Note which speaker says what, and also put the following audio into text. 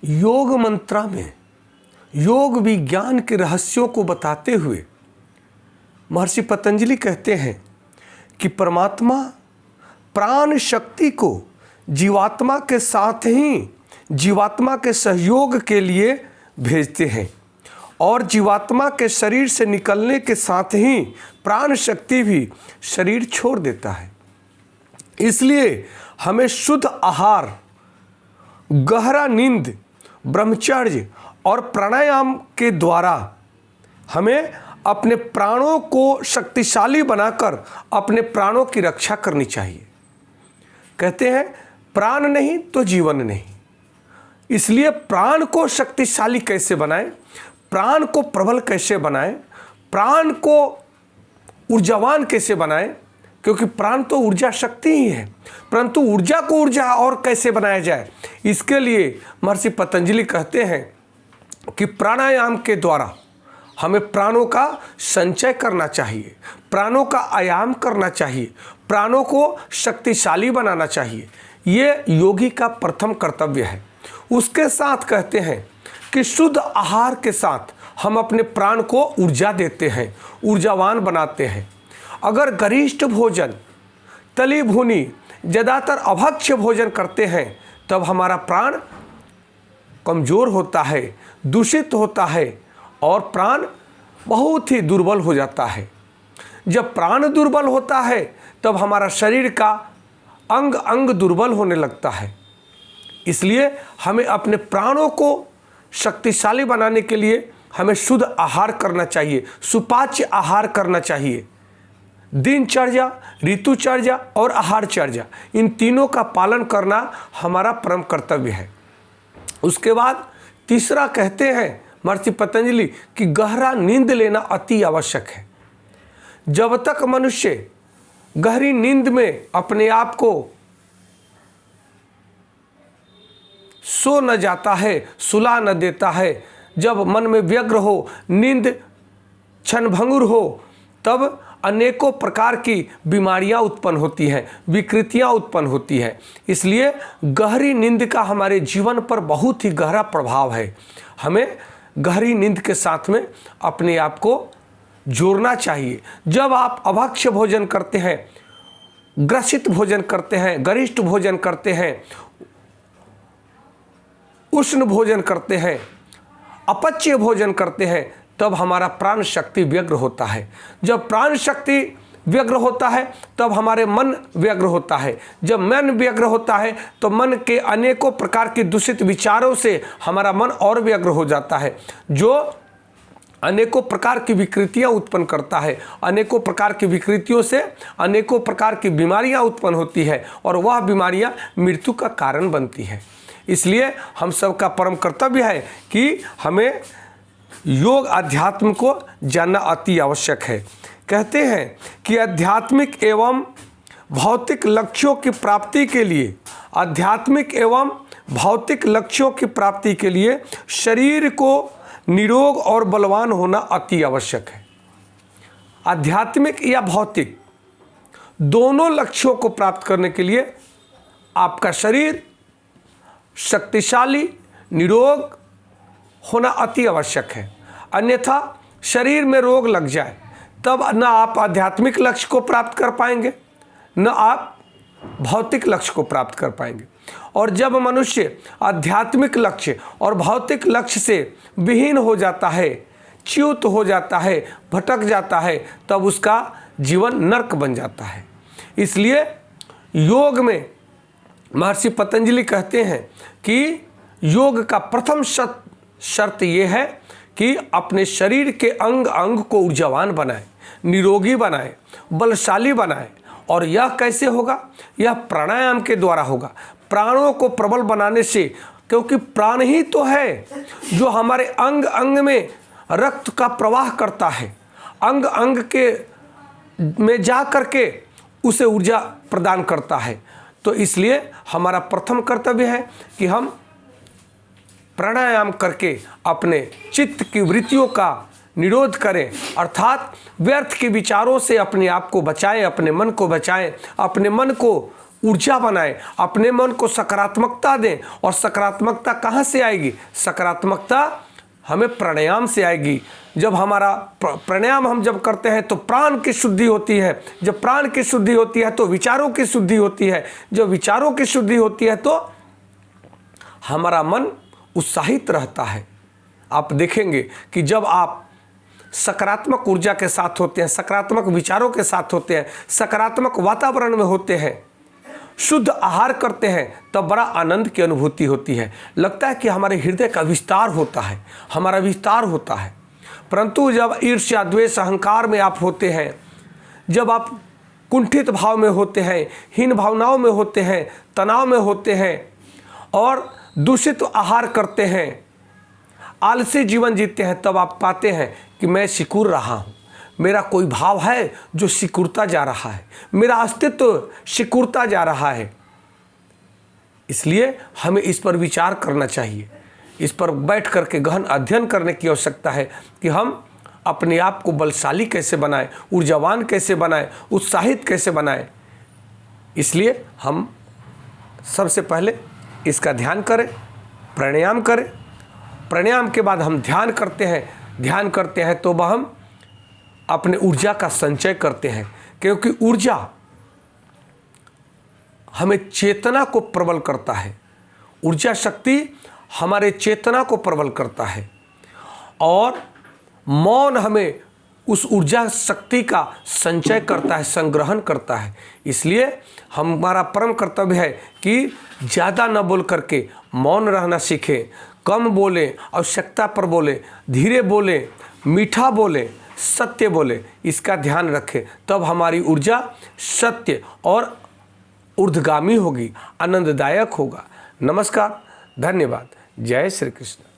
Speaker 1: योग मंत्रा में योग विज्ञान के रहस्यों को बताते हुए महर्षि पतंजलि कहते हैं कि परमात्मा प्राण शक्ति को जीवात्मा के साथ ही जीवात्मा के सहयोग के लिए भेजते हैं और जीवात्मा के शरीर से निकलने के साथ ही प्राण शक्ति भी शरीर छोड़ देता है। इसलिए हमें शुद्ध आहार, गहरा नींद, ब्रह्मचर्य और प्राणायाम के द्वारा हमें अपने प्राणों को शक्तिशाली बनाकर अपने प्राणों की रक्षा करनी चाहिए। कहते हैं प्राण नहीं तो जीवन नहीं। इसलिए प्राण को शक्तिशाली कैसे बनाएं, प्राण को प्रबल कैसे बनाएं, प्राण को ऊर्जावान कैसे बनाएं, क्योंकि प्राण तो ऊर्जा शक्ति ही है, परंतु ऊर्जा को ऊर्जा और कैसे बनाया जाए, इसके लिए महर्षि पतंजलि कहते हैं कि प्राणायाम के द्वारा हमें प्राणों का संचय करना चाहिए, प्राणों का आयाम करना चाहिए, प्राणों को शक्तिशाली बनाना चाहिए। ये योगी का प्रथम कर्तव्य है। उसके साथ कहते हैं कि शुद्ध आहार के साथ हम अपने प्राण को ऊर्जा देते हैं, ऊर्जावान बनाते हैं। अगर गरिष्ठ भोजन, तली भुनी, ज़्यादातर अभक्ष्य भोजन करते हैं तब हमारा प्राण कमज़ोर होता है, दूषित होता है और प्राण बहुत ही दुर्बल हो जाता है। जब प्राण दुर्बल होता है तब हमारा शरीर का अंग अंग दुर्बल होने लगता है। इसलिए हमें अपने प्राणों को शक्तिशाली बनाने के लिए हमें शुद्ध आहार करना चाहिए, सुपाच्य आहार करना चाहिए। दिनचर्या, ऋतुचर्या और आहारचर्या, इन तीनों का पालन करना हमारा परम कर्तव्य है। उसके बाद तीसरा कहते हैं महर्षि पतंजलि कि गहरा नींद लेना अति आवश्यक है। जब तक मनुष्य गहरी नींद में अपने आप को सो न जाता है, सुला न देता है, जब मन में व्यग्र हो, नींद क्षणभंगुर हो, तब अनेकों प्रकार की बीमारियां उत्पन्न होती हैं, विकृतियां उत्पन्न होती हैं। इसलिए गहरी नींद का हमारे जीवन पर बहुत ही गहरा प्रभाव है। हमें गहरी नींद के साथ में अपने आप को जोड़ना चाहिए। जब आप अभक्ष्य भोजन करते हैं, ग्रसित भोजन करते हैं, गरिष्ठ भोजन करते हैं, उष्ण भोजन करते हैं, अपच्य भोजन करते हैं, तब हमारा प्राण शक्ति व्यग्र होता है। जब प्राण शक्ति व्यग्र होता है तब हमारे मन व्यग्र होता है। जब मन व्यग्र होता है तो मन के अनेकों प्रकार के दूषित विचारों से हमारा मन और व्यग्र हो जाता है, जो अनेकों प्रकार की विकृतियां उत्पन्न करता है। अनेकों प्रकार की विकृतियों से अनेकों प्रकार की बीमारियां उत्पन्न होती है और वह बीमारियां मृत्यु का कारण बनती है। इसलिए हम सबका परम कर्तव्य है कि हमें योग अध्यात्म को जानना अति आवश्यक है। कहते हैं कि आध्यात्मिक एवं भौतिक लक्ष्यों की प्राप्ति के लिए, आध्यात्मिक एवं भौतिक लक्ष्यों की प्राप्ति के लिए शरीर को निरोग और बलवान होना अति आवश्यक है। आध्यात्मिक या भौतिक दोनों लक्ष्यों को प्राप्त करने के लिए आपका शरीर शक्तिशाली, निरोग होना अति आवश्यक है। अन्यथा शरीर में रोग लग जाए तब न आप आध्यात्मिक लक्ष्य को प्राप्त कर पाएंगे, न आप भौतिक लक्ष्य को प्राप्त कर पाएंगे। और जब मनुष्य आध्यात्मिक लक्ष्य और भौतिक लक्ष्य से विहीन हो जाता है, च्युत हो जाता है, भटक जाता है, तब उसका जीवन नरक बन जाता है। इसलिए योग में महर्षि पतंजलि कहते हैं कि योग का प्रथम शर्त यह है कि अपने शरीर के अंग अंग को ऊर्जावान बनाए, निरोगी बनाए, बलशाली बनाए। और यह कैसे होगा? यह प्राणायाम के द्वारा होगा। प्राणों को प्रबल बनाने से, क्योंकि प्राण ही तो है जो हमारे अंग अंग में रक्त का प्रवाह करता है, अंग अंग के में जा करके उसे ऊर्जा प्रदान करता है। तो इसलिए हमारा प्रथम कर्तव्य है कि हम प्राणायाम करके अपने चित्त की वृत्तियों का निरोध करें, अर्थात व्यर्थ के विचारों से अपने आप को बचाएं, अपने मन को बचाएं, अपने मन को ऊर्जा बनाएं, अपने मन को सकारात्मकता दें। और सकारात्मकता कहाँ से आएगी? सकारात्मकता हमें प्राणायाम से आएगी। जब हमारा प्राणायाम हम जब करते हैं तो प्राण की शुद्धि होती है। जब प्राण की शुद्धि होती है तो विचारों की शुद्धि होती है। जब विचारों की शुद्धि होती है तो हमारा मन उत्साहित रहता है। आप देखेंगे कि जब आप सकारात्मक ऊर्जा के साथ होते हैं, सकारात्मक विचारों के साथ होते हैं, सकारात्मक वातावरण में होते हैं, शुद्ध आहार करते हैं, तब बड़ा आनंद की अनुभूति होती है। लगता है कि हमारे हृदय का विस्तार होता है, हमारा विस्तार होता है। परंतु जब ईर्ष्या, द्वेष, अहंकार में आप होते हैं, जब आप कुंठित भाव में होते हैं, हीन भावनाओं में होते हैं, तनाव में होते हैं और दूषित आहार करते हैं, आलसी जीवन जीते हैं, तब आप पाते हैं कि मैं सिकुड़ रहा हूँ। मेरा कोई भाव है जो सिकुड़ता जा रहा है, मेरा अस्तित्व सिकुड़ता जा रहा है। इसलिए हमें इस पर विचार करना चाहिए, इस पर बैठ करके गहन अध्ययन करने की आवश्यकता है कि हम अपने आप को बलशाली कैसे बनाएं, ऊर्जावान कैसे बनाएं, उत्साहित कैसे बनाएं। इसलिए हम सबसे पहले इसका ध्यान करें, प्राणायाम करें। प्राणायाम के बाद हम ध्यान करते हैं। ध्यान करते हैं तो वह हम अपने ऊर्जा का संचय करते हैं, क्योंकि ऊर्जा हमें चेतना को प्रबल करता है। ऊर्जा शक्ति हमारे चेतना को प्रबल करता है और मौन हमें उस ऊर्जा शक्ति का संचय करता है, संग्रहण करता है। इसलिए हमारा परम कर्तव्य है कि ज़्यादा न बोल करके मौन रहना सीखें, कम बोलें, आवश्यकता पर बोलें, धीरे बोलें, मीठा बोलें, सत्य बोले। इसका ध्यान रखें, तब हमारी ऊर्जा सत्य और ऊर्ध्वगामी होगी, आनंददायक होगा। नमस्कार, धन्यवाद। जय श्री कृष्ण।